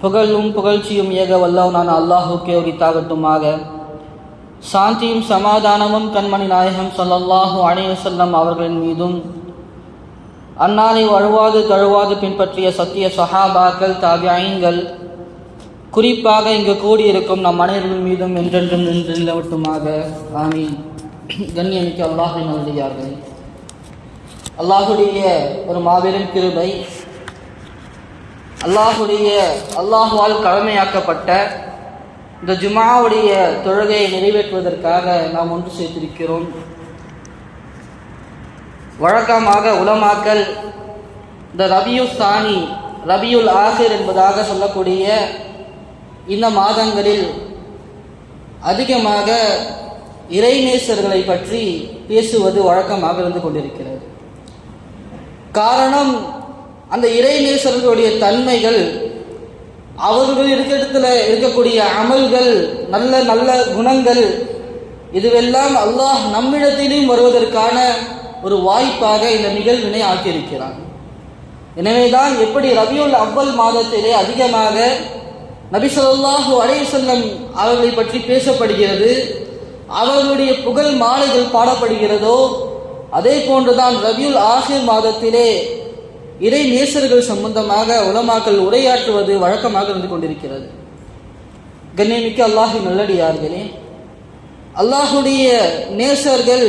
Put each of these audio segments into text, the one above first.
புகழும் புகழ்ச்சியும் ஏக வல்லவனான அல்லாஹுக்கே உரித்தாகட்டுமாக. சாந்தியும் சமாதானமும் கண்மணி நாயகம் ஸல்லல்லாஹு அலைஹி வஸல்லம் அவர்களின் மீதும், அன்னாரை வழுவாது தழுவாது பின்பற்றிய சத்திய சஹாபாக்கள், தாபியீன்கள், குறிப்பாக இங்கு கூடியிருக்கும் நம் அனைவர்கள் மீதும் என்றென்றும் நின்று நிலவட்டுமாக. ஆமீன். கண்ணியமிக்க அல்லாஹ்வின் நல்லடியார்களே, அல்லாஹுடைய ஒரு மாபெரும் கிருபை, அல்லாஹுவால் கடமையாக்கப்பட்ட இந்த ஜும்ஆவுடைய தொழுகையை நிறைவேற்றுவதற்காக நாம் ஒன்று சேர்த்திருக்கிறோம். வழக்கமாக உலமாக்கள் இந்த ரபியுல் ஆஹிர் என்பதாக சொல்லக்கூடிய இந்த மாதங்களில் அதிகமாக இறைநேசர்களை பற்றி பேசுவது வழக்கமாக இருந்து கொண்டிருக்கிறது. காரணம், அந்த இறைநேசர்களுடைய தன்மைகள், அவர்கள் இடத்துல இருக்கக்கூடிய அமல்கள், நல்ல நல்ல குணங்கள், இதுவெல்லாம் அல்லாஹ் நம்மிடத்திலும் வருவதற்கான ஒரு வாய்ப்பாக இந்த நிகழ்வினை ஆக்கியிருக்கிறான். எனவேதான் எப்படி ரபியுல் அவ்வல் மாதத்திலே அதிகமாக நபி ஸல்லல்லாஹு அலைஹி வஸல்லம் அவர்களை பற்றி பேசப்படுகிறது, அவர்களுடைய புகழ் மாலைகள் பாடப்படுகிறதோ, அதே போன்றுதான் ரபியுல் ஆஹிர் மாதத்திலே இறை நேசர்கள் சம்பந்தமாக உலமாக்கள் உரையாற்றுவது வழக்கமாக இருந்து கொண்டிருக்கிறது. கண்ணியமிக்க அல்லாஹ்வின் நல்லடியார்களே, அல்லாஹுடைய நேசர்கள்,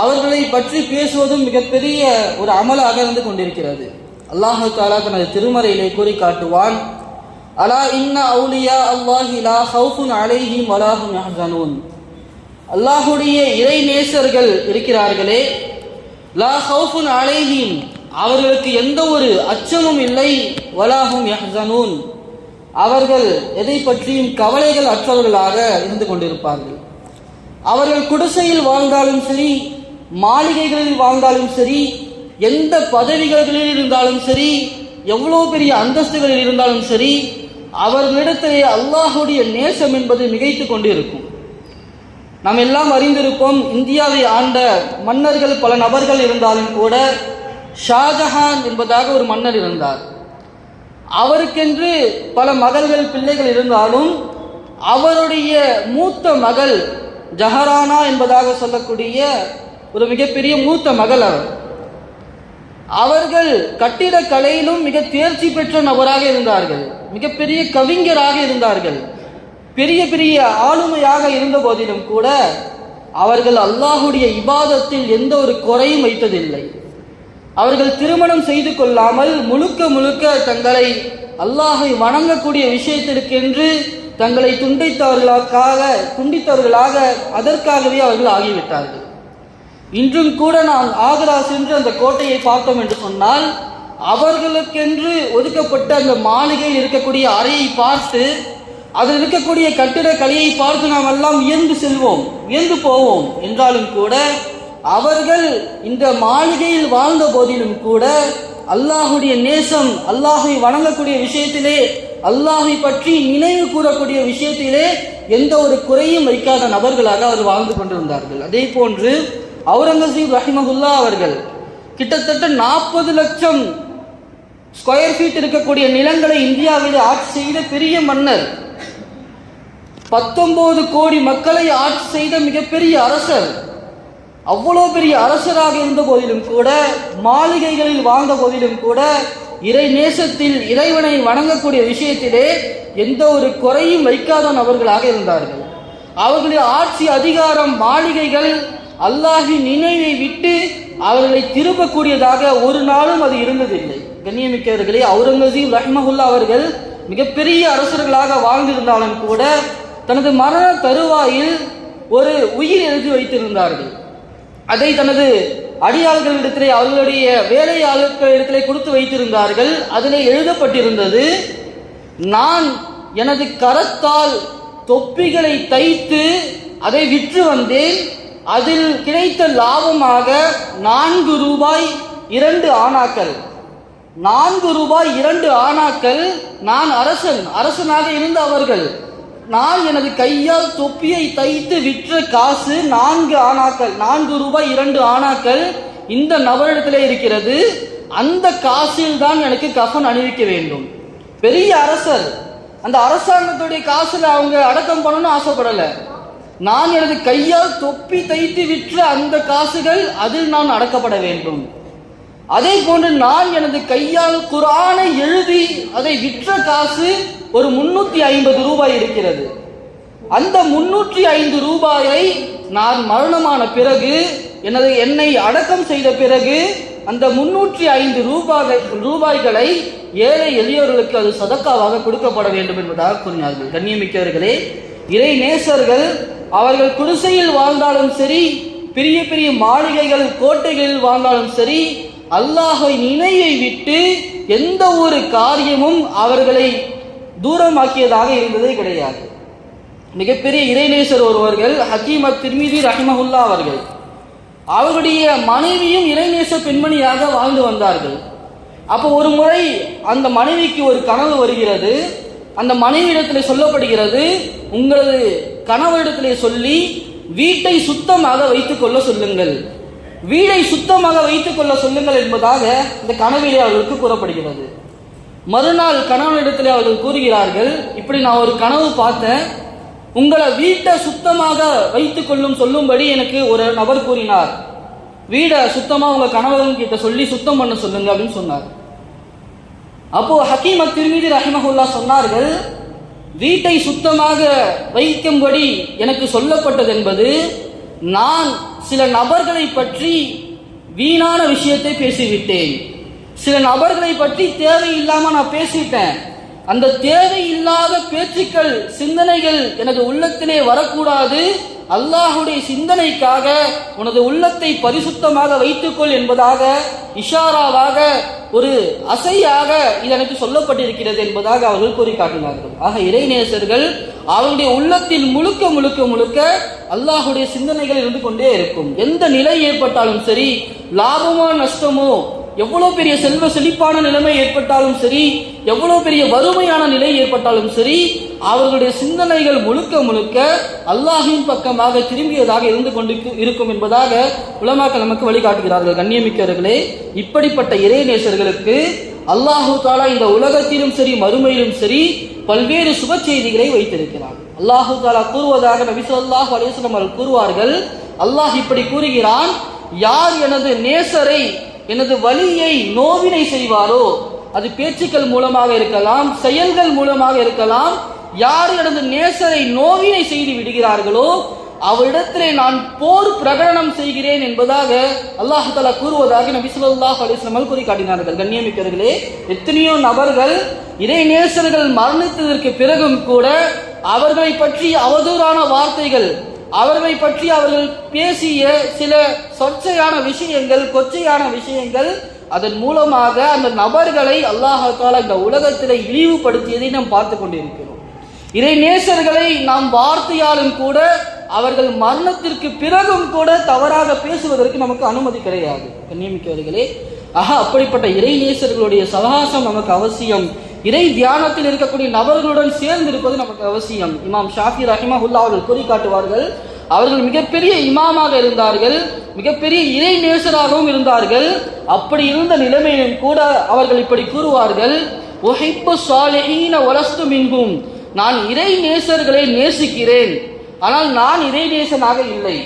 அவர்களை பற்றி பேசுவதும் மிகப்பெரிய ஒரு அமலாக இருந்து கொண்டிருக்கிறது. அல்லாஹ் தஆலா தனது திருமறையிலே கூறி காட்டுவான், அலா இன்ன அவுலியா அல்லாஹி லா ஹவுஃபுன் அலைஹிம் வலா ஹும் யஹ்ஸனூன். அல்லாஹுடைய இறை நேசர்கள் இருக்கிறார்களே, லா ஹவுஃபுன் அலைஹிம், அவர்களுக்கு எந்த ஒரு அச்சமும் இல்லை, வலா ஹும் யஹ்ஸனூன், அவர்கள் எதை பற்றியும் கவலைகள் அற்றவர்களாக இருந்து கொண்டிருப்பார்கள். அவர்கள் குடிசையில் வாழ்ந்தாலும் சரி, மாளிகைகளில் வாழ்ந்தாலும் சரி, எந்த பதவிகளில் இருந்தாலும் சரி, எவ்வளவு பெரிய அந்தஸ்துகளில் இருந்தாலும் சரி, அவர்களிடத்திலே அல்லாஹுடைய நேசம் என்பது மிகைத்து கொண்டிருக்கும். நாம் எல்லாம் அறிந்திருப்போம், இந்தியாவை ஆண்ட மன்னர்கள் பல நபர்கள் இருந்தாலும் கூட ஷாஜஹான் என்பதாக ஒரு மன்னர் இருந்தார். அவருக்கென்று பல மகள்கள், பிள்ளைகள் இருந்தாலும் அவருடைய மூத்த மகள் ஜஹரானா என்பதாக சொல்லக்கூடிய ஒரு மிகப்பெரிய மூத்த மகள் அவர்கள் கட்டிடக்கலையிலும் மிக தேர்ச்சி பெற்ற நபராக இருந்தார்கள், மிகப்பெரிய கவிஞராக இருந்தார்கள், பெரிய பெரிய ஆளுமையாக இருந்த போதிலும் கூட அவர்கள் அல்லாஹுடைய இபாதத்தில் எந்த ஒரு குறையும் வைத்ததில்லை. அவர்கள் திருமணம் செய்து கொள்ளாமல் முழுக்க முழுக்க தங்களை அல்லாஹை வணங்கக்கூடிய விஷயத்திற்கென்று தங்களை துண்டித்தவர்களாக அதற்காகவே அவர்கள் ஆகிவிட்டார்கள். இன்றும் கூட நாம் ஆக்ரா சென்று அந்த கோட்டையை பார்த்தோம் என்று சொன்னால், அவர்களுக்கென்று ஒதுக்கப்பட்ட அந்த மாளிகையில் இருக்கக்கூடிய அறையை பார்த்து, அதில் இருக்கக்கூடிய கட்டிடக்கலையை பார்த்து நாம் எல்லாம் வியந்து போவோம். என்றாலும் கூட அவர்கள் இந்த மாளிகையில் வாழ்ந்த போதிலும் கூட அல்லாஹுடைய நேசம், அல்லாஹை வணங்கக்கூடிய விஷயத்திலே, அல்லாஹை பற்றி நினைவு கூறக்கூடிய விஷயத்திலே எந்த ஒரு குறையும் வைக்காத நபர்களாக அவர் வாழ்ந்து கொண்டிருந்தார்கள். அதே போன்று அவுரங்கசீப் ரஹிமஹுல்லா அவர்கள் கிட்டத்தட்ட 40 லட்சம் ஸ்கொயர் ஃபீட் இருக்கக்கூடிய நிலங்களை இந்தியாவில் ஆட்சி செய்த பெரிய மன்னர், 19 கோடி மக்களை ஆட்சி செய்த மிகப்பெரிய அரசர். அவ்வளோ பெரிய அரசராக இருந்த போதிலும் கூட, மாளிகைகளில் வாழ்ந்த போதிலும் கூட, இறை நேசத்தில், இறைவனை வணங்கக்கூடிய விஷயத்திலே எந்த ஒரு குறையும் வைக்காத நபர்களாக இருந்தார்கள். அவர்களுடைய ஆட்சி அதிகாரம், மாளிகைகள் அல்லாஹின் நினைவை விட்டு அவர்களை திரும்பக்கூடியதாக ஒரு நாளும் அது இருந்ததில்லை. கண்ணியமிக்கவர்களே, அவுரங்கசீப் ரஹ்மஹுல்லா அவர்கள் மிகப்பெரிய அரசர்களாக வாழ்ந்திருந்தாலும் கூட தனது மரண தருவாயில் ஒரு உயிர் எழுதி வைத்திருந்தார்கள். அதை தனது அடியாள்களிடத்திலே, அவர்களுடைய வேலையாளர்களிடத்திலே கொடுத்து வைத்திருந்தார்கள். அதிலே எழுதப்பட்டிருந்தது, நான் எனது கரத்தால் தொப்பிகளை தைத்து அதை விற்று வந்தேன், அதில் கிடைத்த லாபமாக 4 ரூபாய் 2 ஆனாக்கள், 4 ரூபாய் 2 ஆனாக்கள். நான் அரசனாக இருந்த அவர்கள், நான் எனது கையால் தொப்பியை தைத்து விற்ற காசு 4 ஆனாக்கள், 4 ரூபாய் 2 ஆனாக்கள் இந்த நபரிடத்திலே இருக்கிறது. அந்த காசில் தான் எனக்கு கஃன் அணிவிக்க வேண்டும். பெரிய அரசர், அந்த அரசாங்கத்துடைய காசுல அவங்க அடக்கம் பண்ணணும்னு ஆசைப்படல. நான் எனது கையால் தொப்பி தைத்து விற்ற அந்த காசுகள் அதில் நான் அடக்கப்பட வேண்டும். அதே போன்று நான் எனது கையால் குர்ஆனை எழுதி அதை விற்ற காசு ஒரு 350 ரூபாய் இருக்கிறது. அந்த 305 ரூபாயை நான் மரணமான பிறகு என்னை அடக்கம் செய்த பிறகு அந்த 305 ரூபாய்களை ஏழை எளியோர்களுக்கு அது சதக்காவாக கொடுக்கப்பட வேண்டும் என்பதாக கூறினார்கள். கண்ணியமிக்கவர்களே, இறை நேசர்கள் அவர்கள் குடிசையில் வாழ்ந்தாலும் சரி, பெரிய பெரிய மாளிகைகள் கோட்டைகளில் வாழ்ந்தாலும் சரி, அல்லாஹ்வை நினைவை விட்டு எந்த ஒரு காரியமும் அவர்களை தூரமாக்கியதாக இருந்ததே கிடையாது. மிகப்பெரிய இறைநேசர் ஒருவர்கள் ஹக்கீம் அத்-திர்மிதி ரஹிமஹுல்லா அவர்கள், அவருடைய மனைவியும் இறைநேச பெண்மணியாக வாழ்ந்து வந்தார்கள். அப்போ ஒரு முறை அந்த மனைவிக்கு ஒரு கனவு வருகிறது. அந்த மனைவியிடத்தில் சொல்லப்படுகிறது, உங்களது கணவரிடத்திலே சொல்லி வீட்டை சுத்தமாக வைத்துக் கொள்ள சொல்லுங்கள், வீடை சுத்தமாக வைத்துக் கொள்ள சொல்லுங்கள் என்பதாக இந்த கனவிலே அவர்களுக்கு கூறப்படுகிறது. மறுநாள் கணவனிடத்திலே அவர்கள் கூறுகிறார்கள், இப்படி நான் ஒரு கனவு பார்த்தேன், உங்களை வீட்டை சுத்தமாக வைத்துக் கொள்ளும் சொல்லும்படி எனக்கு ஒரு நபர் கூறினார், வீடை சுத்தமா உங்க கணவன் கிட்ட சொல்லி சுத்தம் பண்ண சொல்லுங்க அப்படின்னு சொன்னார். அப்போ ஹக்கீம் அத்-திர்மிதி ரஹிமஹுல்லா சொன்னார்கள், வீட்டை சுத்தமாக வைக்கும்படி எனக்கு சொல்லப்பட்டது என்பது, நான் சில நபர்களை பற்றி வீணான விஷயத்தை பேசிவிட்டேன், சில நபர்களை பற்றி தேவையில்லாம நான் பேசிட்டேன். அந்த தேவையில்லாத பேச்சுக்கள் சிந்தனைகள் எனது உள்ளத்திலே வரக்கூடாது, அல்லாஹுடைய சிந்தனைக்காக உனது உள்ளத்தை பரிசுத்தமாக வைத்துக்கொள் என்பதாக இஷாராவாக ஒரு அசையாக இது எனக்கு சொல்லப்பட்டிருக்கிறது என்பதாக அவர்கள் கூறி காட்டினார்கள். ஆக இறைநேசர்கள் அவருடைய உள்ளத்தில் முழுக்க முழுக்க முழுக்க அல்லாஹுடைய சிந்தனைகள் இருந்து கொண்டே இருக்கும். எந்த நிலை ஏற்பட்டாலும் சரி, லாபமோ நஷ்டமோ, எவ்வளவு பெரிய செல்வ செழிப்பான நிலைமை ஏற்பட்டாலும் சரி, எவ்வளவு பெரிய வறுமையான நிலை ஏற்பட்டாலும் சரி, அவர்களுடைய சிந்தனைகள் முழுக்க முழுக்க அல்லாஹின் பக்கமாக திரும்பியதாக இருந்து கொண்டு இருக்கும் என்பதாக உலமாக்கள் நமக்கு வழிகாட்டுகிறார்கள். கண்ணியமிக்கவர்களே, இப்படிப்பட்ட இறைநேசர்களுக்கு அல்லாஹு தாலா இந்த உலகத்திலும் சரி மறுமையிலும் சரி பல்வேறு சுப செய்திகளை வைத்திருக்கிறார். அல்லாஹு தாலா கூறுவதாக நபி ஸல்லல்லாஹு அலைஹி வஸல்லம் அவர்கள் கூறுவார்கள், அல்லாஹ் இப்படி கூறுகிறான், யார் எனது நேசரை எனது வலியை நோவினை செய்வாரோ, அது பேச்சுக்கள் மூலமாக இருக்கலாம், செயல்கள் மூலமாக இருக்கலாம், யார் எனது நேசரை நோவினை செய்து விடுகிறார்களோ அவரிடத்திலே நான் போர் பிரகடனம் செய்கிறேன் என்பதாக அல்லாஹ் தஆலா கூறுவதாக நபி ஸல்லல்லாஹு அலைஹி வஸல்லம் கூறி காட்டினார்கள். கண்ணியமிக்கவர்களே, எத்தனையோ நபர்கள் இறை நேசர்கள் மரணித்ததற்கு பிறகும் கூட அவர்களை பற்றி அவதூறான வார்த்தைகள், அவர்களை பற்றி அவர்கள் பேசிய சில சொற்சையான விஷயங்கள், கொச்சையான விஷயங்கள், அதன் மூலமாக அந்த நபர்களை அல்லாஹ் தஆலா இந்த உலகத்திலே இழிவுபடுத்தியதை நாம் பார்த்து கொண்டிருக்கிறோம். இறை நேசர்களை நாம் வார்த்தையாலும் கூட அவர்கள் மரணத்திற்கு பிறகும் கூட தவறாக பேசுவதற்கு நமக்கு அனுமதி கிடையாது. கண்ணியமிக்கவர்களே, அப்படிப்பட்ட இறை நேசர்களுடைய சகவாசம் நமக்கு அவசியம். இறை தியானத்தில் இருக்கக்கூடிய நபர்களுடன் சேர்ந்து இருப்பது நமக்கு அவசியம். இமாம் ஷாஃபி ரஹிமஹுல்லா அவர்கள் கூறி காட்டுவார்கள், அவர்கள் மிகப்பெரிய இமாமாக இருந்தார்கள், மிகப்பெரிய இறை நேசராகவும் இருந்தார்கள். அப்படி இருந்த நிலைமையிலும் கூட அவர்கள் இப்படி கூறுவார்கள், உஹிப்பு ஸாலிஹீன வலஸ்து மின்ஹும், நான் இறை நேசர்களை நேசிக்கிறேன், ஆனால் நான் இறை நேசனாக இல்லை,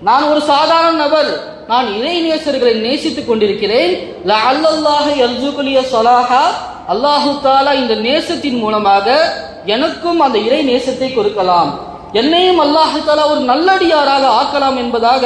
நான் ஒரு சாதாரண நபர், நான் இறை நேசர்களை நேசித்துக் கொண்டிருக்கிறேன். லஅல்லல்லாஹ யர்ஸுகுலிய ஸலாஹா, அல்லாஹு தஆலா இந்த நேசத்தின் மூலமாக எனக்கும் அந்த இறை நேசத்தை கொடுக்கலாம், என்னையும் அல்லாஹு தஆலா ஒரு நல்லடியாராக ஆக்கலாம் என்பதாக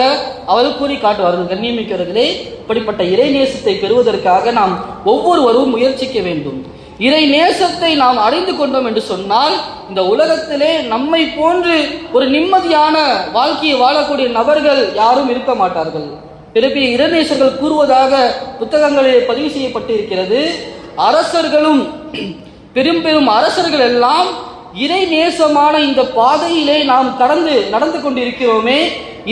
அவர்கள் கூறி காட்டுவார்கள். கண்ணியமிக்கவர்களே, இப்படிப்பட்ட இறை நேசத்தை பெறுவதற்காக நாம் ஒவ்வொருவரும் முயற்சிக்க வேண்டும். இறை நேசத்தை நாம் அடைந்து கொண்டோம் என்று சொன்னால் இந்த உலகத்திலே நம்மை போன்று ஒரு நிம்மதியான வாழ்க்கையை வாழக்கூடிய நபர்கள் யாரும் இருக்க மாட்டார்கள். பிறகு இறைநேசர்கள் கூறுவதாக புத்தகங்களில் பதிவு செய்யப்பட்டிருக்கிறது, அரசர்களும் பெரும் பெரும் அரசர்கள் எல்லாம் இறை நேசமான இந்த பாதையிலே நாம் நடந்து கொண்டிருக்கிறோமே,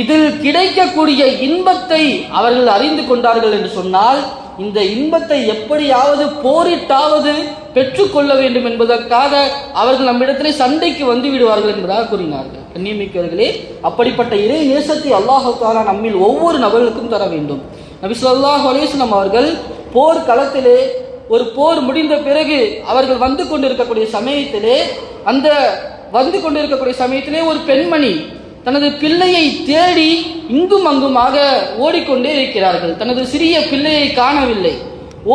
இதில் கிடைக்கக்கூடிய இன்பத்தை அவர்கள் அறிந்து கொண்டார்கள் என்று சொன்னால் இந்த இன்பத்தை எப்படியாவது போரிட்டாவது பெற்றுக்கொள்ள வேண்டும் என்பதற்காக அவர்கள் நம்மிடத்திலே சண்டைக்கு வந்து விடுவார்கள் என்பதாக கூறினார்கள். கண்ணியமிக்கவர்களே, அப்படிப்பட்ட இறை நேசத்தை அல்லாஹ் தஆலா நம்மில் ஒவ்வொரு நபர்களுக்கும் தர வேண்டும். நபி ஸல்லல்லாஹு அலைஹி வஸல்லம் அவர்கள் போர் களத்திலே ஒரு போர் முடிந்த பிறகு அவர்கள் வந்து கொண்டிருக்கக்கூடிய சமயத்திலே ஒரு பெண்மணி தனது பிள்ளையை தேடி இங்கும் அங்குமாக ஓடிக்கொண்டே இருக்கிறார்கள். தனது சிறிய பிள்ளையை காணவில்லை.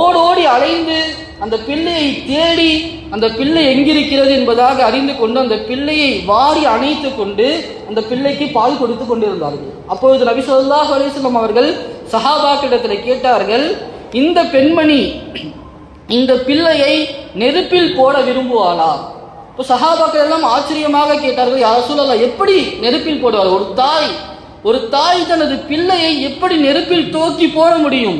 ஓடோடி அலைந்து அந்த பிள்ளையை தேடி அந்த பிள்ளை எங்கிருக்கிறது என்பதாக அறிந்து கொண்டு அந்த பிள்ளையை வாரி அணைத்து கொண்டு அந்த பிள்ளைக்கு பால் கொடுத்து கொண்டிருந்தார்கள். அப்பொழுது நபி ஸல்லல்லாஹு அலைஹி வஸல்லம் அவர்கள் சஹாபாக்களிடத்தில் கேட்டார்கள், இந்த பெண்மணி இந்த பிள்ளையை நெருப்பில் போட விரும்புவாளா? இப்போ சஹாபாக்கள் எல்லாம் ஆச்சரியமாக கேட்டார்கள், யா ரசூலல்லாஹ், எப்படி நெருப்பில் போடுவார்? ஒரு தாய் தனது பிள்ளையை எப்படி நெருப்பில் தூக்கி போட முடியும்?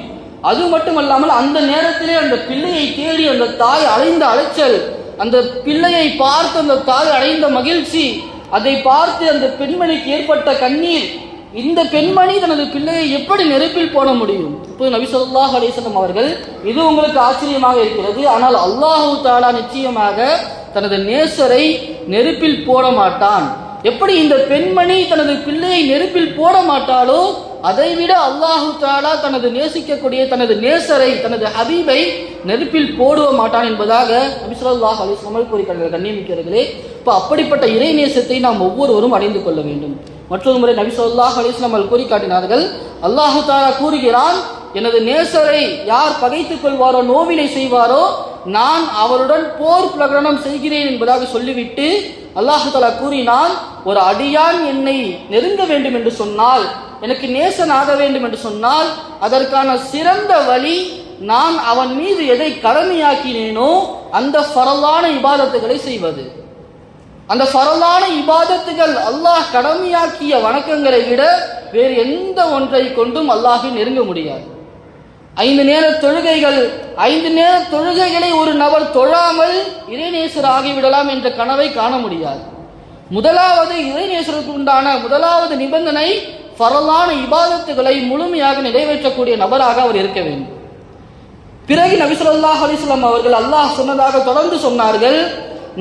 அது மட்டுமல்லாமல் அந்த நேரத்திலே அந்த பிள்ளையை தேடி அந்த தாய் அடைந்த அலைச்சல், அந்த பிள்ளையை பார்த்து அந்த தாய் அடைந்த மகிழ்ச்சி, அதை பார்த்து அந்த பெண்மணிக்கு ஏற்பட்ட கண்ணீர், இந்த பெண்மணி தனது பிள்ளையை எப்படி நெருப்பில் போட முடியும்? இப்போது நபி ஸல்லல்லாஹு அலைஹி வஸல்லம் அவர்கள், இது உங்களுக்கு ஆச்சரியமாக இருக்கிறது, ஆனால் அல்லாஹு தஆலா நிச்சயமாக தனது நேசரை நெருப்பில் போட மாட்டான். எப்படி இந்த பெண்மணி தனது பிள்ளையை நெருப்பில் போட மாட்டாளோ, அதைவிட அல்லாஹு தஆலா தனது நேசிக்கக்கூடிய தனது நேசரை, தனது ஹபீபை நெருப்பில் போடுவ மாட்டான் என்பதாக நபி ஸல்லல்லாஹு அலைஹி வஸல்லம் கூறுகிறார்கள். கண்ணியமிக்கவர்களே, இப்போ அப்படிப்பட்ட இறை நேசத்தை நாம் ஒவ்வொருவரும் அடைந்து கொள்ள வேண்டும். மற்றொரு முறை நபி ஸல்லல்லாஹு அலைஹி வஸல்லம் அவர்கள் கூறி காட்டினார்கள், அல்லாஹு தஆலா கூறுகிறான், எனது நேசரை யார் பகைத்துக் கொள்வாரோ, நோவினை செய்வாரோ, நான் அவருடன் போர் பிரகடனம் செய்கிறேன் என்பதாக சொல்லிவிட்டு அல்லாஹு தஆலா கூறினான், ஒரு அடியான் என்னை நெருங்க வேண்டும் என்று சொன்னால், எனக்கு நேசனாக வேண்டும் என்று சொன்னால், அதற்கான சிறந்த வழி நான் அவன் மீது எதை கடமையாக்கினேனோ அந்த ஃபரலான இபாதத்துகளை செய்வது. அந்த ஃபரலான இபாதத்துகள், அல்லாஹ் கடமையாக்கிய வணக்கங்களை விட வேறு எந்த ஒன்றை கொண்டும் அல்லாஹை நெருங்க முடியாது. 5 நேர தொழுகைகளை ஒரு நபர் தொழாமல் இறைநேசர் ஆகிவிடலாம் என்ற கனவை காண முடியாது. முதலாவது இறைநேசருக்கு உண்டான முதலாவது நிபந்தனை, ஃபரலான இபாதத்துகளை முழுமையாக நிறைவேற்றக்கூடிய நபராக அவர் இருக்க வேண்டும். பிறகு நபி ஸல்லல்லாஹு அலைஹி வஸல்லம் அவர்கள் அல்லாஹ் சொன்னதாக தொடர்ந்து சொன்னார்கள்,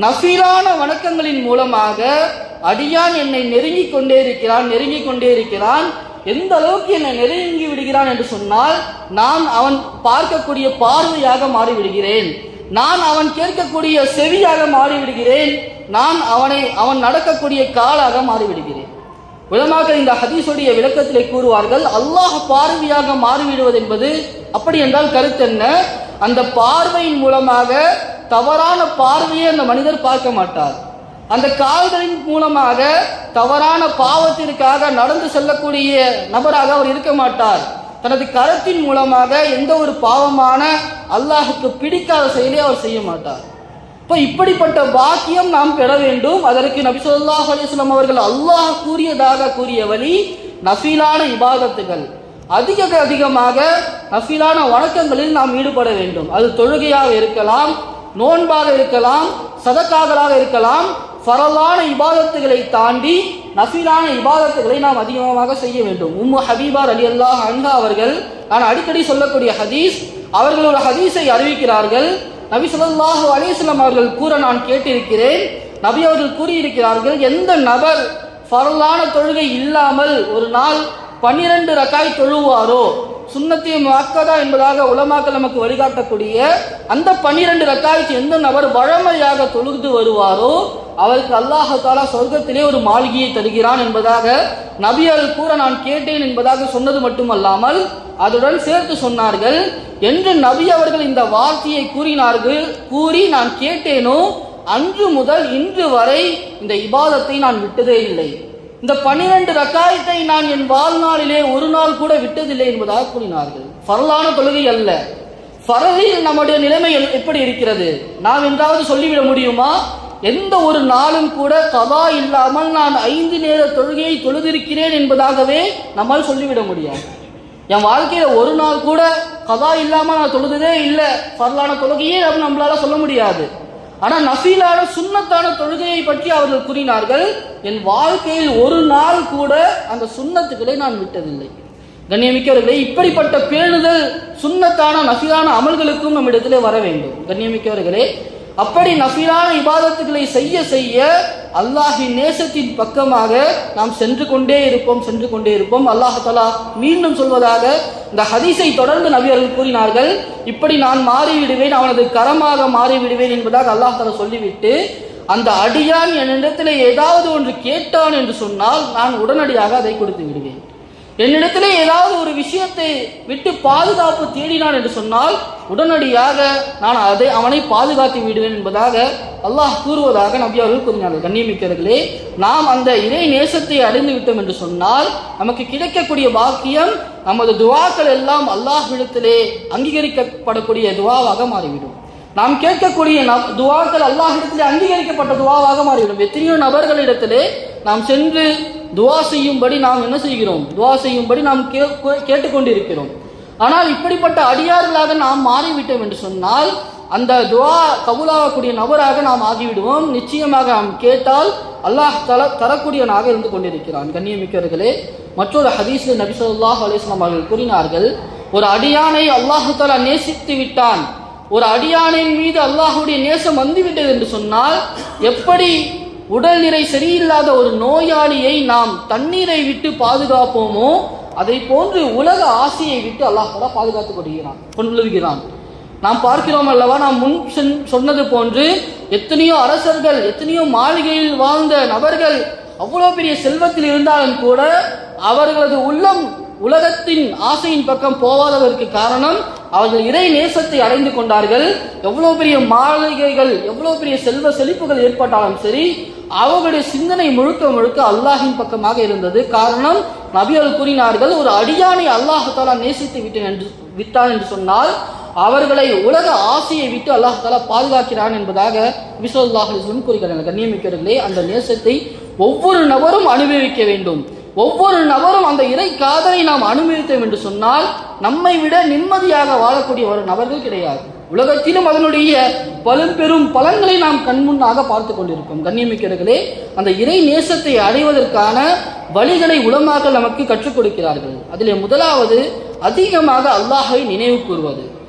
நஃபிலான வணக்கங்களின் மூலமாக அடியான் என்னை நெருங்கிக் கொண்டே இருக்கிறான். எந்த அளவுக்கு என்னை நெருங்கி விடுகிறான் என்று சொன்னால், நான் அவன் பார்க்கக்கூடிய பார்வையாக மாறிவிடுகிறேன், நான் அவன் கேட்கக்கூடிய செவியாக மாறிவிடுகிறேன், நான் அவன் நடக்கக்கூடிய காலாக மாறிவிடுகிறேன். உலமாக்கள் இந்த ஹதீஸுடைய விளக்கத்திலே கூறுவார்கள், அல்லாஹ் பார்வையாக மாறிவிடுவது என்பது அப்படி என்றால் கருத்து என்ன? அந்த பார்வையின் மூலமாக தவறான பார்வையை அந்த மனிதர் பார்க்க மாட்டார். அந்த கால்களின் மூலமாக தவறான பாவத்திற்காக நடந்து செல்லக்கூடிய நபராக அவர் இருக்க மாட்டார். தனது கரத்தின் மூலமாக எந்த ஒரு பாவமான அல்லாஹுக்கு பிடிக்காத செயலை அவர் செய்ய மாட்டார். இப்போ இப்படிப்பட்ட பாக்கியம் நாம் பெற வேண்டும். அதற்கு நபி ஸல்லல்லாஹு அலைஹி வஸல்லம் அவர்கள் அல்லாஹ் கூறிய வழி நஃபிலான இபாதத்துகள், அதிகமாக நஃபிலான வணக்கங்களில் நாம் ஈடுபட வேண்டும். அது தொழுகையாக இருக்கலாம், நோன்பாக இருக்கலாம், சதக்காகளாக இருக்கலாம். ஃபரலான இபாதத்துகளை தாண்டி நஃபிலான இபாதத்துகளை நாம் அதிகமாக செய்ய வேண்டும். உம்மு ஹபீபா ரலியல்லாஹு அன்ஹா அவர்கள், நான் அடிக்கடி சொல்லக்கூடிய ஹதீஸ், அவர்கள் ஒரு ஹதீஸை அறிவிக்கிறார்கள். நபி ஸல்லல்லாஹு அலைஹி வஸல்லம் அவர்கள் கூற நான் கேட்டிருக்கிறேன். நபி அவர்கள் கூறியிருக்கிறார்கள், எந்த நபர் ஃபரலான தொழுகை இல்லாமல் ஒரு நாள் 12 ரக்காய் தொழுவாரோ, சுன்னத்திய முஅக்கதா என்பதாக உலமாக்கள் நமக்கு வழிகாட்டக்கூடிய அந்த 12 ரக்காய்க்கு எந்த நபர் வழமையாக தொழுது வருவாரோ அவருக்கு அல்லாஹ் தஆலா சொர்க்கத்திலே ஒரு மாளிகையை தருகிறான் என்பதாக நபியால் கூற நான் கேட்டேன் என்பதாக சொன்னது மட்டுமல்லாமல் அதுடன் சேர்த்து சொன்னார்கள், என்று நபி அவர்கள் இந்த வார்த்தையை கூறி நான் கேட்டேனோ அன்று முதல் இன்று வரை இந்த இபாதத்தை நான் விட்டதே இல்லை. இந்த 12 ரக்காயத்தை நான் என் வாழ்நாளிலே ஒரு நாள் கூட விட்டதில்லை என்பதாக கூறினார்கள். ஃபரலான தொழுகை அல்ல. ஃபரலில் நம்முடைய நிலைமை எப்படி இருக்கிறது? நாம் என்றாவது சொல்லிவிட முடியுமா? எந்த ஒரு நாளும் கூட கதா இல்லாமல் நான் 5 நேர தொழுகையை தொழுதிருக்கிறேன் என்பதாகவே நம்மால் சொல்லிவிட முடியாது. என் வாழ்க்கையில ஒரு நாள் கூட கதா இல்லாமல் நான் தொழுததே இல்லை, ஃபரலான தொழுகையே நம்மளால சொல்ல முடியாது. ஆனா நஃபீலான சுன்னத்தான தொழுகையை பற்றி அவர்கள் கூறினார்கள், என் வாழ்க்கையில் ஒரு நாள் கூட அந்த சுன்னத்துக்களை நான் விட்டதில்லை. கண்ணியமிக்கவர்களே, இப்படிப்பட்ட பேணுதல் சுன்னத்தான நஃபீலான அமல்களுக்கும் நம்மிடத்திலே வர வேண்டும். கண்ணியமிக்கவர்களே, அப்படி நஃபீலான இபாதத்துக்களை செய்ய அல்லாஹின் நேசத்தின் பக்கமாக நாம் சென்று கொண்டே இருப்போம். அல்லாஹ் தஆலா மீண்டும் சொல்வதாக இந்த ஹதீஸை தொடர்ந்து நபி அவர்கள் கூறினார்கள், இப்படி நான் மாறிவிடுவேன், அவனது கரமாக மாறிவிடுவேன் என்பதாக அல்லாஹ் தஆலா சொல்லிவிட்டு, அந்த அடியான் என்னிடத்தில் ஏதாவது ஒன்று கேட்டான் என்று சொன்னால் நான் உடனடியாக அதை கொடுத்து விடுவேன். என்னிடத்திலே ஏதாவது ஒரு விஷயத்தை விட்டு பாதுகாப்பு தேடினான் என்று சொன்னால் உடனடியாக நான் அவனை பாதுகாத்து விடுவேன் என்பதாக அல்லாஹ் கூறுவதாக நபி அவர்கள் கூறினார்கள். கண்ணியமிக்கவர்களே, நாம் அந்த இறை நேசத்தை அடைந்து விட்டோம் என்று சொன்னால் நமக்கு கிடைக்கக்கூடிய பாக்கியம், நமது துவாக்கள் எல்லாம் அல்லாஹ்விடத்திலே அங்கீகரிக்கப்படக்கூடிய துவாவாக மாறிவிடும். நாம் கேட்கக்கூடிய துவாக்கள் அல்லாஹ்விடத்திலே அங்கீகரிக்கப்பட்ட துவாவாக மாறிவிடும். எத்தனையோ நபர்களிடத்திலே நாம் சென்று துவா செய்யும்படி நாம் என்ன செய்கிறோம்? துவா செய்யும்படி நாம் கேட்டுக்கொண்டிருக்கிறோம். ஆனால் இப்படிப்பட்ட அடியார்களாக நாம் மாறிவிட்டோம் என்று சொன்னால் அந்த துவா கபூலாகக்கூடிய நபராக நாம் ஆகிவிடுவோம். நிச்சயமாக நாம் கேட்டால் அல்லாஹ் தரக்கூடியவனாக இருந்து கொண்டிருக்கிறான். கண்ணியமிக்கவர்களே, மற்றொரு ஹதீஸில் நபி ஸல்லல்லாஹு அலைஹி வஸல்லம் அவர்கள் கூறினார்கள், ஒரு அடியானை அல்லாஹ் தஆலா நேசித்து விட்டான், ஒரு அடியானின் மீது அல்லாஹ்வுடைய நேசம் வந்துவிட்டது என்று சொன்னால், எப்படி உடல்நிலை சரியில்லாத ஒரு நோயாளியை நாம் தண்ணீரை விட்டு பாதுகாப்போமோ அதை போன்று உலக ஆசையை விட்டு அல்லாஹ் தஆலா பாதுகாத்துக் கொள்கிறான். நாம் பார்க்கிறோம் அல்லவா, நாம் முன் சொன்னது போன்று எத்தனையோ அரசர்கள், எத்தனையோ மாளிகையில் வாழ்ந்த நபர்கள் அவ்வளோ பெரிய செல்வத்தில் இருந்தாலும் கூட அவர்களது உள்ளம் உலகத்தின் ஆசையின் பக்கம் போவாததற்கு காரணம் அவர்கள் இறை நேசத்தை அடைந்து கொண்டார்கள். எவ்வளோ பெரிய மாளிகைகள், எவ்வளோ பெரிய செல்வ செழிப்புகள் ஏற்பட்டாலும் சரி, அவர்களுடைய சிந்தனை முழுக்க முழுக்க அல்லாஹின் பக்கமாக இருந்தது. காரணம், நபிகள் கூறினார்கள், ஒரு அடியானை அல்லாஹ் தஆலா நேசித்து விட்டான் என்று சொன்னால் அவர்களை உலக ஆசையை விட்டு அல்லாஹ் தஆலா பாதுகாக்கிறான் என்பதாக நபி ஸல்லல்லாஹு அலைஹி வஸல்லம் கூறுகிறார்கள். கண்ணியமிக்கவர்களே, அந்த நேசத்தை ஒவ்வொரு நபரும் அனுபவிக்க வேண்டும். ஒவ்வொரு நபரும் அந்த இறை காதலை நாம் அனுபவித்தோம் என்று சொன்னால் நம்மை விட நிம்மதியாக வாழக்கூடிய ஒரு நபர்கள் கிடையாது. உலகத்திலும் அதனுடைய பெரும் பலன்களை நாம் கண்முன்னாக பார்த்து கொண்டிருக்கோம். கண்ணியமிக்கவர்களே, அந்த இறை நேசத்தை அடைவதற்கான வழிகளை உலமாக்கள் நமக்கு கற்றுக் கொடுக்கிறார்கள். அதிலே முதலாவது அதிகமாக அல்லாஹை நினைவு கூறுவது,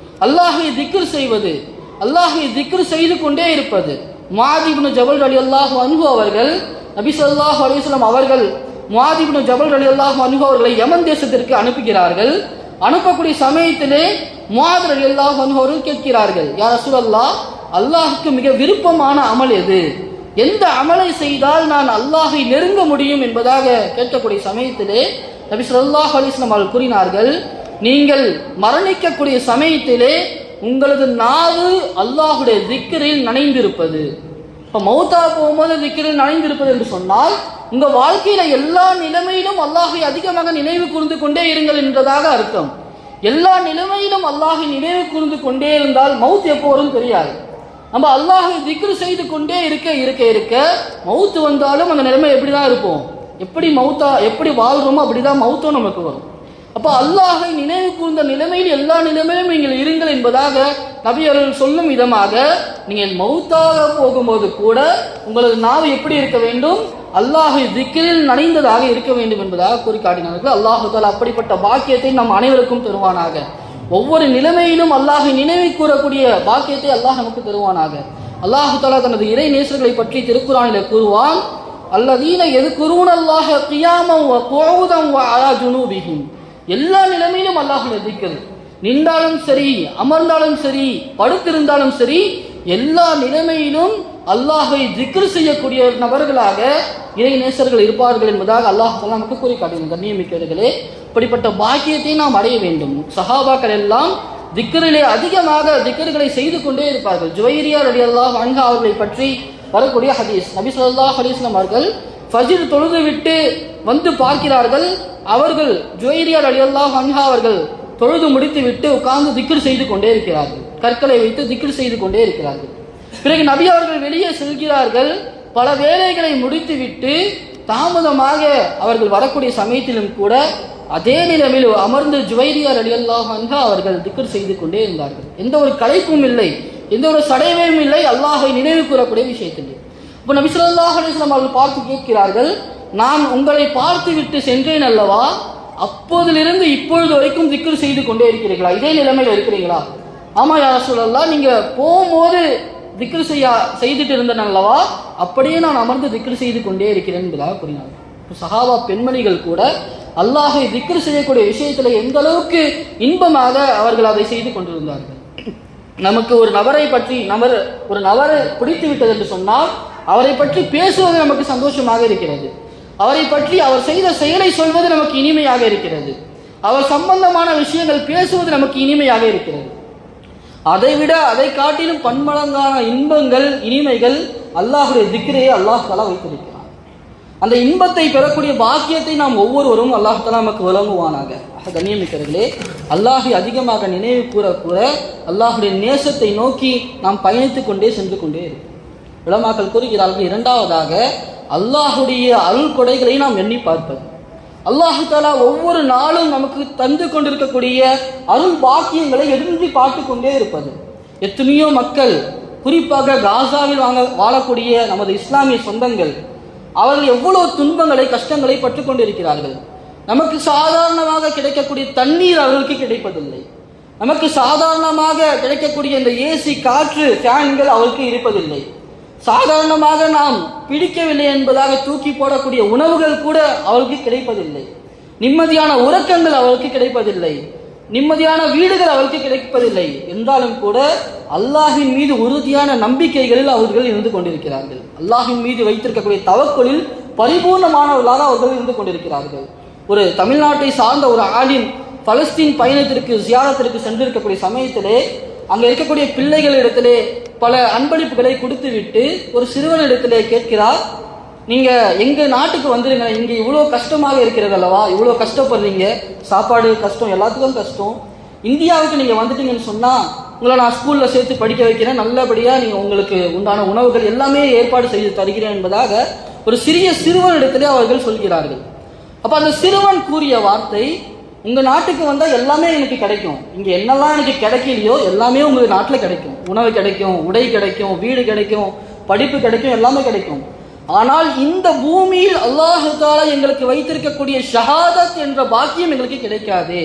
அல்லாஹை திக்ர் செய்வது, அல்லாஹை திக்ர் செய்து கொண்டே இருப்பது. முஆத் இப்னு ஜபல் ரலியல்லாஹு அன்ஹு அவர்கள், நபி ஸல்லல்லாஹு அலைஹி வஸல்லம் அவர்கள் முஆத் இப்னு ஜபல் ரலியல்லாஹு அன்ஹு அவர்களை யமன் தேசத்திற்கு அனுப்புகிறார்கள். அனுப்பக்கூடிய சமயத்திலே முஆத் ரலியல்லாஹு அன்ஹு அவர்கள் கேட்கிறார்கள், யா ரசூலல்லாஹ், அல்லாஹ்வுக்கு மிக விருப்பமான அமல் எது? எந்த அமலை செய்தால் நான் அல்லாஹை நெருங்க முடியும் என்பதாக கேட்கக்கூடிய சமயத்திலே நபி ஸல்லல்லாஹு அலைஹி வஸல்லம் அவர்கள் கூறினார்கள், நீங்கள் மரணிக்கக்கூடிய சமயத்திலே உங்களது நாவு அல்லாஹுடைய திக்ரில் நனைந்திருப்பது. இப்போ மௌத்தா போகும்போது திக்ரில் நனைந்திருப்பது என்று சொன்னால் உங்க வாழ்க்கையில எல்லா நிலைமையிலும் அல்லாஹை அதிகமாக நினைவு கூர்ந்து கொண்டே இருங்கள் என்றதாக அர்த்தம். எல்லா நிலைமையிலும் அல்லாஹை நினைவு கூர்ந்து கொண்டே இருந்தால் மவுத் எப்போ வரும் தெரியாது. நம்ம அல்லாஹை திக்ரு செய்து கொண்டே இருக்க இருக்க இருக்க மவுத்து வந்தாலும் அந்த நிலைமை எப்படிதான் இருப்போம், எப்படி வாழ்றோமோ அப்படிதான் மவுத்தும் நமக்கு வரும். அப்போ அல்லாஹை நினைவு கூர்ந்த நிலைமையில் எல்லா நிலைமையிலும் நீங்கள் இருங்கள் என்பதாக நபி அவர்கள் சொல்லும் விதமாக நீங்கள் மௌத்தாக போகும்போது கூட உங்களது நாவு எப்படி இருக்க வேண்டும்? அல்லாஹை திக்ரில் நனைந்ததாக இருக்க வேண்டும் என்பதாக கூறி காட்டினார்கள். அல்லாஹு தஆலா அப்படிப்பட்ட பாக்கியத்தை நம் அனைவருக்கும் தருவானாக. ஒவ்வொரு நிலைமையிலும் அல்லாஹை நினைவு கூறக்கூடிய பாக்கியத்தை அல்லாஹ் நமக்கு தருவானாக. அல்லாஹு தஆலா தனது இறை நேசர்களை பற்றி திருக்குர்ஆனிலே கூறுவான், அல்லதீன யذ்குரூனல்லாஹ கியாமன் வ குஊதன் வ அலா ஜுனூபிஹிம். எல்லா நிலைமையிலும் அல்லாஹ்வுடைய திக்ர், நின்றாலும் சரி, அமர்ந்தாலும் சரி, படுத்திருந்தாலும் சரி, எல்லா நிலைமையிலும் அல்லாஹை திக்ர் செய்யக்கூடிய நபர்களாக இறை நேசர்கள் இருப்பார்கள் என்பதாக அல்லாஹ் நமக்கு கூறி காட்டுகிறார். கண்ணியமிக்கவர்களே, இப்படிப்பட்ட பாக்கியத்தை நாம் அடைய வேண்டும். சஹாபாக்கள் எல்லாம் திக்ரிலே அதிகமாக திக்ர்களை செய்து கொண்டே இருப்பார்கள். ஜுவைரியா ரலியல்லாஹு அன்ஹா அவர்களை பற்றி வரக்கூடிய ஹதீஸ், நபி ஸல்லல்லாஹு அலைஹி வஸல்லம் அவர்கள் ஃபஜ்ர் தொழுது விட்டு வந்து பார்க்கிறார்கள். அவர்கள் ஜுவைரியா ரலியல்லாஹு அன்ஹா அவர்கள் தொழுது முடித்து விட்டு உட்கார்ந்து திக்ர் செய்து கொண்டே இருக்கிறார்கள். கற்களை வைத்து திக்ர் செய்து கொண்டே இருக்கிறார்கள். பிறகு நபி அவர்கள் வெளியே செல்கிறார்கள். பல வேலைகளை முடித்து விட்டு தாமதமாக அவர்கள் வரக்கூடிய சமயத்திலும் கூட அதே நிலைமையில் அமர்ந்து ஜுவைரியா ரலியல்லாஹு அன்ஹா அவர்கள் திக்ர் செய்து கொண்டே இருந்தார்கள். எந்த ஒரு களைப்பும் இல்லை, எந்த ஒரு சடைவும் இல்லை, அல்லாஹை நினைவு கூறக்கூடிய விஷயத்தில். இப்போ நபி ஸல்லல்லாஹு அலைஹி வஸல்லம் அவர்கள் பார்த்து கேட்கிறார்கள், நான் உங்களை பார்த்து விட்டு சென்றேன் அல்லவா, அப்போதிலிருந்து இப்பொழுது வரைக்கும் திக்ர் செய்து கொண்டே இருக்கிறீர்களா? இதே நிலைமையில் இருக்கிறீங்களா? ஆமா யா ரசூலல்லாஹ், நீங்க போகும்போது திக்ர் செய்துட்டு இருந்தேன் அல்லவா, அப்படியே நான் அமர்ந்து திக்ர் செய்து கொண்டே இருக்கிறேன் என்பதாக கூறினார். சஹாபா பெண்மணிகள் கூட அல்லாஹை திக்ர் செய்யக்கூடிய விஷயத்துல எந்த அளவுக்கு இன்பமாக அவர்கள் அதை செய்து கொண்டிருந்தார்கள். நமக்கு ஒரு நபரை பிடித்து விட்டது என்று சொன்னால் அவரை பற்றி பேசுவது நமக்கு சந்தோஷமாக இருக்கிறது. அவரை பற்றி அவர் செய்த செயலை சொல்வது நமக்கு இனிமையாக இருக்கிறது. அவர் சம்பந்தமான விஷயங்கள் பேசுவது நமக்கு இனிமையாக இருக்கிறது. அதை காட்டிலும் பன்மடங்கான இன்பங்கள், இனிமைகள் அல்லாஹுடைய திக்ரையை அல்லாஹ் தஆலா வைத்திருக்கிறார். அந்த இன்பத்தை பெறக்கூடிய பாக்கியத்தை நாம் ஒவ்வொருவரும் அல்லாஹ் தஆலா நமக்கு வழங்குவானாக. கண்ணியமிக்கவர்களே, அல்லாஹை அதிகமாக நினைவு கூற அல்லாஹுடைய நேசத்தை நோக்கி நாம் பயணித்துக் கொண்டே சென்று கொண்டே இருக்கும். உலமாக்கள் கூறுகிறார்கள், இரண்டாவதாக அல்லாஹுடைய அருள் கொடைகளை நாம் எண்ணி பார்ப்பது. அல்லாஹ் தஆலா ஒவ்வொரு நாளும் நமக்கு தந்து கொண்டிருக்கக்கூடிய அருள் பாக்கியங்களை எண்ணி பார்த்து கொண்டே இருப்பது. எத்தனையோ மக்கள், குறிப்பாக காசாவில் வாழக்கூடிய நமது இஸ்லாமிய சொந்தங்கள், அவர்கள் எவ்வளவு துன்பங்களை, கஷ்டங்களை பட்டுக் கொண்டிருக்கிறார்கள். நமக்கு சாதாரணமாக கிடைக்கக்கூடிய தண்ணீர் அவர்களுக்கு கிடைப்பதில்லை. நமக்கு சாதாரணமாக கிடைக்கக்கூடிய இந்த ஏசி, காற்று, ஃபேன்கள் அவருக்கு இருப்பதில்லை. சாதாரணமாக நாம் பிடிக்கவில்லை என்பதாக தூக்கி போடக்கூடிய உணவுகள் கூட அவருக்கு கிடைப்பதில்லை. நிம்மதியான உறக்கங்கள் அவருக்கு கிடைப்பதில்லை. நிம்மதியான வீடுகள் அவருக்கு கிடைப்பதில்லை. என்றாலும் கூட அல்லாஹின் மீது உறுதியான நம்பிக்கைகளில் அவர்கள் இருந்து கொண்டிருக்கிறார்கள். அல்லாஹின் மீது வைத்திருக்கக்கூடிய தவக்குலில் பரிபூர்ணமானவர்களாக அவர்கள் இருந்து கொண்டிருக்கிறார்கள். ஒரு தமிழ்நாட்டை சார்ந்த ஒரு ஆலிம் பலஸ்தீன் பயணத்திற்கு, ஜியாரத்திற்கு சென்றிருக்கக்கூடிய சமயத்திலே அங்கே இருக்கக்கூடிய பிள்ளைகளிடத்திலே பல அன்பளிப்புகளை கொடுத்து விட்டு ஒரு சிறுவனிடத்திலே கேட்கிறார், நீங்க எங்க நாட்டுக்கு வந்துருங்க, இங்க இவ்வளோ கஷ்டமாக இருக்கிறது அல்லவா, இவ்வளோ கஷ்டப்படுறீங்க, சாப்பாடு கஷ்டம், எல்லாத்துக்கும் கஷ்டம். இந்தியாவுக்கு நீங்க வந்துட்டீங்கன்னு சொன்னா உங்களை நான் ஸ்கூல்ல சேர்த்து படிக்க வைக்கிறேன், நல்லபடியா நீங்க உங்களுக்கு உண்டான உணவுகள் எல்லாமே ஏற்பாடு செய்து தருகிறேன் என்பதாக ஒரு சிறிய சிறுவனிடத்திலே அவர்கள் சொல்கிறார்கள். அப்ப அந்த சிறுவன் கூறிய வார்த்தை, உங்க நாட்டுக்கு வந்தா எல்லாமே எனக்கு கிடைக்கும், இங்க என்னெல்லாம் எனக்கு கிடைக்கலையோ எல்லாமே உங்க நாட்டுல கிடைக்கும். உணவு கிடைக்கும், உடை கிடைக்கும், வீடு கிடைக்கும், படிப்பு கிடைக்கும், எல்லாமே கிடைக்கும். ஆனால் இந்த பூமியில் அல்லாஹ் தஆலா எங்களுக்கு வைத்திருக்கக்கூடிய ஷஹாதத் என்ற பாக்கியம் எங்களுக்கு கிடைக்காது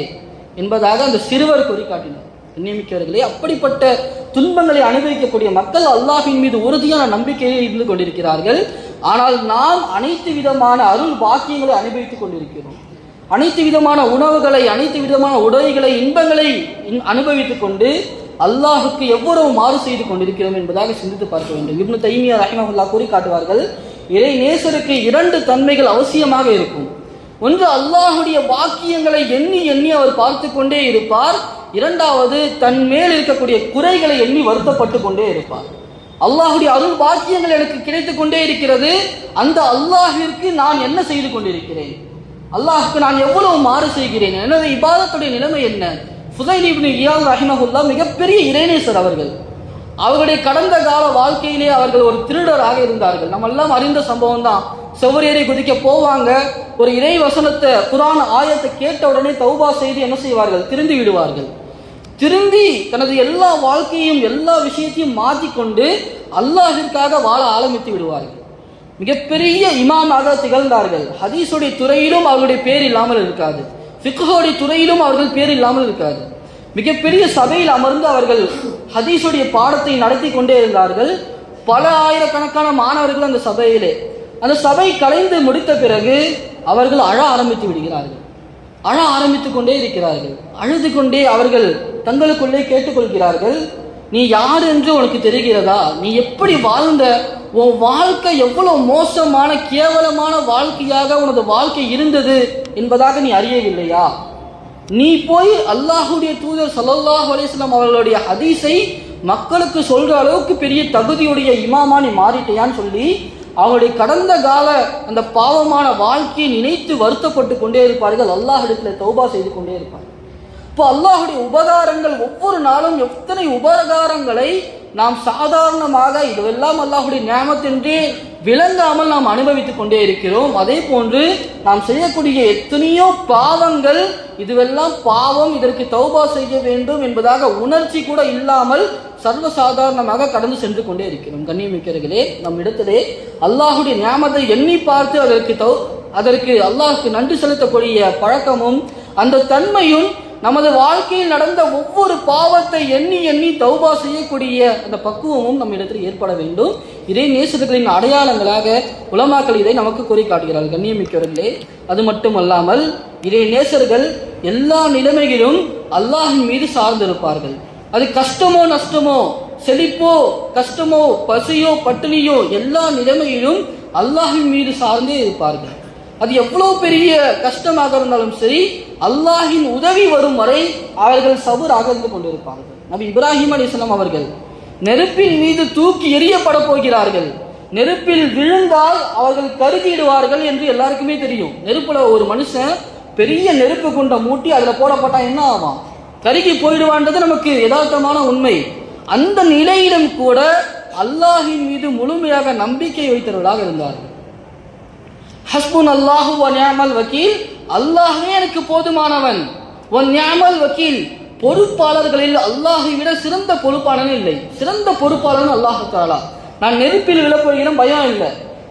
என்பதாக அந்த சிறுவர் கூறி காட்டினார். நியமிக்கவர்களே, அப்படிப்பட்ட துன்பங்களை அனுபவிக்கக்கூடிய மக்கள் அல்லாஹின் மீது உறுதியான நம்பிக்கையை இருந்து கொண்டிருக்கிறார்கள். ஆனால் நாம் அனைத்து விதமான அருள் பாக்கியங்களை அனுபவித்துக் கொண்டிருக்கிறோம். அனைத்து விதமான உணவுகளை, அனைத்து விதமான உடைகளை, இன்பங்களை அனுபவித்துக் கொண்டு அல்லாஹுக்கு எவ்வளவு மாறு செய்து கொண்டிருக்கிறோம் என்பதாக சிந்தித்து பார்க்க வேண்டும். இப்னு தைமியா ரஹிமஹுல்லாஹ் கூறி காட்டுவார்கள், இறை நேசருக்கு இரண்டு தன்மைகள் அவசியமாக இருக்கும். ஒன்று, அல்லாஹுடைய பாக்கியங்களை எண்ணி எண்ணி அவர் பார்த்து கொண்டே இருப்பார். இரண்டாவது, தன் மேல் இருக்கக்கூடிய குறைகளை எண்ணி வருத்தப்பட்டு கொண்டே இருப்பார். அல்லாஹுடைய அருள் பாக்கியங்கள் எனக்கு கிடைத்துக் கொண்டே இருக்கிறது, அந்த அல்லாஹிற்கு நான் என்ன செய்து கொண்டிருக்கிறேன், அல்லாஹுக்கு நான் எவ்வளவு மாறு செய்கிறேன், எனது இபாதத்துடைய நிலைமை என்ன? ஃபுதைல் இப்னு இயாத் ரஹிமஹுல்லாஹ் மிகப்பெரிய இறைநேசர். அவர்களுடைய கடந்த கால வாழ்க்கையிலே அவர்கள் ஒரு திருடராக இருந்தார்கள். நம்ம எல்லாம் அறிந்த சம்பவம் தான். செவ்வரேறி குதிக்க போவாங்க, ஒரு இறை வசனத்தை, குர்ஆன் ஆயத்தை கேட்ட உடனே தௌபா செய்து என்ன செய்வார்கள், திருந்தி விடுவார்கள். திருந்தி தனது எல்லா வாழ்க்கையும், எல்லா விஷயத்தையும் மாற்றிக்கொண்டு அல்லாஹிற்காக வாழ ஆரம்பித்து விடுவார்கள். மிகப்பெரிய இமாமாக திகழ்ந்தார்கள். ஹதீஸுடைய துறையிலும் அவர்களுடைய பேர் இல்லாமல் இருக்காது, ஃபிக்ஹுடைய துறையிலும் அவர்கள் பேர் இல்லாமல் இருக்காது. மிகப்பெரிய சபையில் அமர்ந்து அவர்கள் ஹதீஸுடைய பாடத்தை நடத்தி கொண்டே இருந்தார்கள். பல ஆயிரக்கணக்கான மாணவர்கள் அந்த சபையிலே. அந்த சபை கலைந்து முடித்த பிறகு அவர்கள் அழ ஆரம்பித்து விடுகிறார்கள். அழ ஆரம்பித்துக் கொண்டே இருக்கிறார்கள். அழுது கொண்டே அவர்கள் தங்களுக்குள்ளே கேட்டுக்கொள்கிறார்கள், நீ யார் என்று உனக்கு தெரிகிறதா? நீ எப்படி வாழ்ந்த? உன் வாழ்க்கை எவ்வளவு மோசமான, கேவலமான வாழ்க்கையாக உனது வாழ்க்கை இருந்தது என்பதாக நீ அறியவில்லையா? நீ போய் அல்லாஹுடைய தூதர் ஸல்லல்லாஹு அலைஹி வஸல்லம் அவர்களுடைய ஹதீஸை மக்களுக்கு சொல்ற அளவுக்கு பெரிய தகுதியுடைய இமாமா நீ மாறிட்டியான்னு சொல்லி அவங்களுடைய கடந்த கால அந்த பாவமான வாழ்க்கையை நினைத்து வருத்தப்பட்டு கொண்டே இருப்பார்கள். அல்லாஹ்விடத்தில் தௌபா செய்து கொண்டே இருப்பார்கள். இப்போ அல்லாஹுடைய உபகாரங்கள், ஒவ்வொரு நாளும் எத்தனை உபகாரங்களை நாம் சாதாரணமாக இதுவெல்லாம் அல்லாஹுடைய நியமத் என்று விளங்காமல் நாம் அனுபவித்துக் கொண்டே இருக்கிறோம். அதே போன்று நாம் செய்யக்கூடிய எத்தனையோ பாவங்கள், இதுவெல்லாம் பாவம், இதற்கு தௌபா செய்ய வேண்டும் என்பதாக உணர்ச்சி கூட இல்லாமல் சர்வசாதாரணமாக கடந்து சென்று கொண்டே இருக்கிறோம். கண்ணியமிக்கவர்களே, நம் இடத்திலே அல்லாஹுடைய நியமத்தை எண்ணி பார்த்து அதற்கு அல்லாஹுக்கு நன்றி செலுத்தக்கூடிய பழக்கமும் அந்த தன்மையும் நமது வாழ்க்கையில் நடந்த ஒவ்வொரு பாவத்தை எண்ணி எண்ணி தௌபா செய்யக்கூடிய அந்த பக்குவமும் நம்ம இடத்தில் ஏற்பட வேண்டும். இறை நேசர்களின் அடையாளங்களாக உலமாக்கள் இதை நமக்கு கூறி காட்டுகிறார்கள். கண்ணியமிக்கவர்களே, அது மட்டுமல்லாமல் இறை நேசர்கள் எல்லா நிலைமைகளிலும் அல்லாஹின் மீது சார்ந்திருப்பார்கள். அது கஷ்டமோ நஷ்டமோ, செழிப்போ கஷ்டமோ, பசியோ பட்டினியோ, எல்லா நிலைமையிலும் அல்லாஹின் மீது சார்ந்தே இருப்பார்கள். அது எவ்வளவு பெரிய கஷ்டமாக இருந்தாலும் சரி, அல்லாஹின் உதவி வரும் வரை அவர்கள் சபூராக இருந்து கொண்டிருப்பார்கள். நபி இப்ராஹிம் அலைஹிஸ்ஸலாம் அவர்கள் நெருப்பின் மீது தூக்கி எறியப்பட போகிறார்கள். நெருப்பில் விழுந்தால் அவர்கள் கருகிடுவார்கள் என்று எல்லாருக்குமே தெரியும். நெருப்புல ஒரு மனுஷன் பெரிய நெருப்பு குண்டை மூட்டி அதுல போடப்பட்டா என்ன ஆகும்? கருகி போயிடுவான்றது நமக்கு யதார்த்தமான உண்மை. அந்த நிலையிலும் கூட அல்லாஹின் மீது முழுமையாக நம்பிக்கை வைத்தவர்களாக இருந்தார்கள். ஹஸ்புன் அல்லாஹு வ நிஅமல் வக்கீல், அல்லாஹ்வே எனக்கு போதுமானவன். வ நிஅமல் வக்கீல், பொறுப்பாளர்களில் அல்லாஹை விட சிறந்த பொறுப்பாளன் இல்லை. சிறந்த பொறுப்பாளன் அல்லாஹ் தஆலா. நான் நெருப்பில் விழப்போகிறேன், பயம் இல்லை.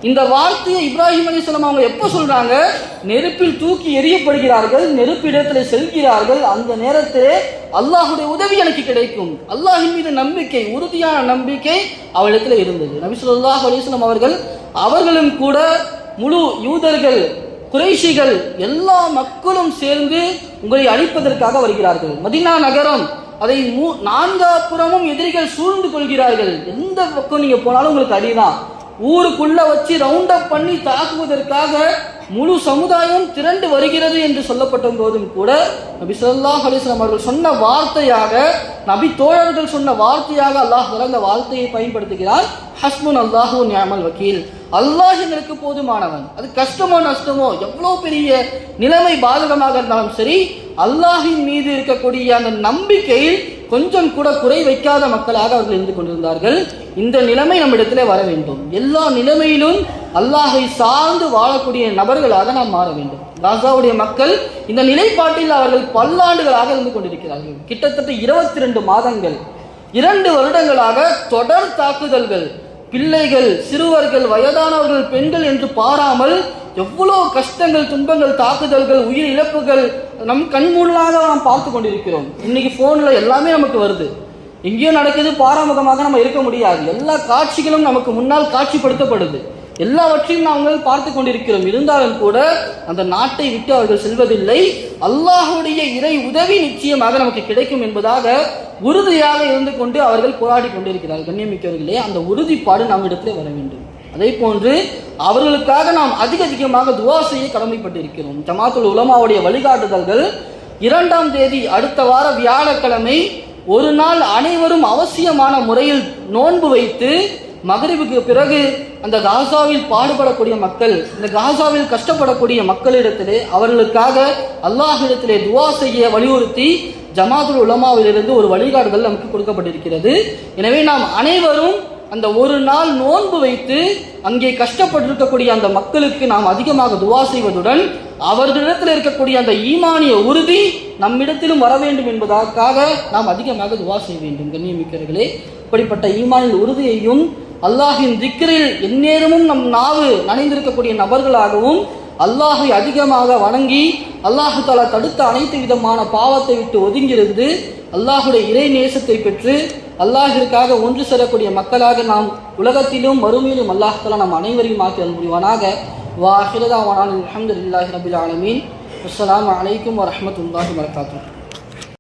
இந்த வார்த்தையை இப்ராஹிம் அலைஹிஸ்ஸலாம் அவங்க எப்போ சொல்றாங்க? நெருப்பில் தூக்கி எறியப்படுகிறார்கள், நெருப்பிடத்தில் செல்கிறார்கள். அந்த நேரத்திலே அல்லாஹுடைய உதவி எனக்கு கிடைக்கும், அல்லாஹின் மீது நம்பிக்கை, உறுதியான நம்பிக்கை அவளிடத்தில் இருந்தது. நபி ஸல்லல்லாஹு அலைஹி வஸல்லம் அவர்களும் கூட முழு யூதர்கள், குறைஷிகள், எல்லா மக்களும் சேர்ந்து உங்களை அழிப்பதற்காக வருகிறார்கள். மதீனா நகரம், அதை நான்காப்புறமும் எதிரிகள் சூழ்ந்து கொள்கிறார்கள். எந்த பக்கம் நீங்க போனாலும் உங்களுக்கு அடிதான். ஊருக்குள்ள வச்சு ரவுண்ட் அப் பண்ணி தாக்குவதற்காக முழு சமுதாயம் திரண்டு வருகிறது என்று சொல்லப்பட்ட போதும் கூட நபி ஸல்லல்லாஹு அலைஹி வஸல்லம் அவர்கள் சொன்ன வார்த்தையாக, நபி தோழர்கள் சொன்ன வார்த்தையாக அல்லாஹ் அந்த வார்த்தையை பயன்படுத்துகிறார். ஹஸ்புன் அல்லாஹு வ நிஅமல் வக்கீல், அல்லாஹ் எங்களுக்கு போதுமானவன். அது கஷ்டமோ நஷ்டமோ, எவ்வளோ பெரிய நிலைமை பாதகமாக இருந்தாலும் சரி, அல்லாஹின் மீது இருக்கக்கூடிய அந்த நம்பிக்கையில் கொஞ்சம் கூட குறை வைக்காத மக்களாக அவர்கள் இருந்து கொண்டிருந்தார்கள். இந்த நிலைமை நம்மிடத்திலே வர வேண்டும். எல்லா நிலைமையிலும் அல்லாஹை சார்ந்து வாழக்கூடிய நபர்களாக நாம் மாற வேண்டும். காசாவுடைய மக்கள் இந்த நிலைப்பாட்டில் அவர்கள் பல்லாண்டுகளாக இருந்து கொண்டிருக்கிறார்கள். கிட்டத்தட்ட 22 மாதங்கள், 2 வருடங்களாக தொடர் தாக்குதல்கள், பிள்ளைகள், சிறுவர்கள், வயதானவர்கள், பெண்கள் என்று பாராமல் எவ்வளோ கஷ்டங்கள், துன்பங்கள், தாக்குதல்கள், உயிர் இழப்புகள் நம் கண்முன்னாக நாம் பார்த்து கொண்டிருக்கிறோம். இன்னைக்கு போன்ல எல்லாமே நமக்கு வருது. எங்கேயோ நடக்குது, பாராமுகமாக நம்ம இருக்க முடியாது. எல்லா காட்சிகளும் நமக்கு முன்னால் காட்சிப்படுத்தப்படுது. எல்லாவற்றையும் நாங்கள் பார்த்து கொண்டிருக்கிறோம். இருந்தாலும் கூட அந்த நாட்டை விட்டு அவர்கள் செல்வதில்லை. அல்லாஹுடைய இறை உதவி நிச்சயமாக நமக்கு கிடைக்கும் என்பதாக உறுதியாக இருந்து கொண்டு அவர்கள் போராடி கொண்டிருக்கிறார்கள். கண்ணியமிக்கவர்களே, அந்த உறுதிப்பாடு நம் இடத்திலே வர வேண்டும். அதே போன்று அவர்களுக்காக நாம் அதிகமாக துவா செய்ய கடமைப்பட்டிருக்கிறோம். ஜமாத்துல் உலமாவுடைய வழிகாட்டுதல்கள் 2ஆம் தேதி அடுத்த வார வியாழக்கிழமை ஒரு நாள் அனைவரும் அவசியமான முறையில் நோன்பு வைத்து மகரிபுக்கு பிறகு அந்த காசாவில் பாடுபடக்கூடிய மக்கள், இந்த காசாவில் கஷ்டப்படக்கூடிய மக்களிடத்திலே அவர்களுக்காக அல்லாஹ்விடத்திலே துவா செய்ய வலியுறுத்தி ஜமாத்துல் உலமாவிலிருந்து ஒரு வழிகாட்டுதல் நமக்கு கொடுக்கப்பட்டிருக்கிறது. எனவே நாம் அனைவரும் அந்த ஒரு நாள் நோன்பு வைத்து அங்கே கஷ்டப்பட்டிருக்கக்கூடிய அந்த மக்களுக்கு நாம் அதிகமாக துவா செய்வதுடன் அவர்களிடத்தில் இருக்கக்கூடிய அந்த ஈமானிய உறுதி நம்மிடத்திலும் வர வேண்டும் என்பதற்காக நாம் அதிகமாக துவா செய்ய வேண்டும். கண்ணியமிக்கவர்களே, இப்படிப்பட்ட ஈமானின் உறுதியையும் அல்லாஹின் திக்ரில் எந்நேரமும் நம் நாவு நனைந்திருக்கக்கூடிய நபர்களாகவும் அல்லாஹை அதிகமாக வணங்கி அல்லாஹு தஆலா தடுத்த அனைத்து விதமான பாவத்தை விட்டு ஒதுங்கியிருந்து அல்லாஹுடைய இறை நேசத்தை பெற்று அல்லாஹிற்காக ஒன்று சேரக்கூடிய மக்களாக நாம் உலகத்திலும் மறுமையிலும் அல்லாஹ் தஆலா நம் அனைவரையும் ஆக்கி அருள் புரிவானாக. வா ஆகிரு தஅவானா அல்ஹம்துலில்லாஹி ரப்பில் ஆலமீன். அஸ்ஸலாமு அலைக்கும் வரஹ்மத்துல்லாஹி வபரகாத்துஹு.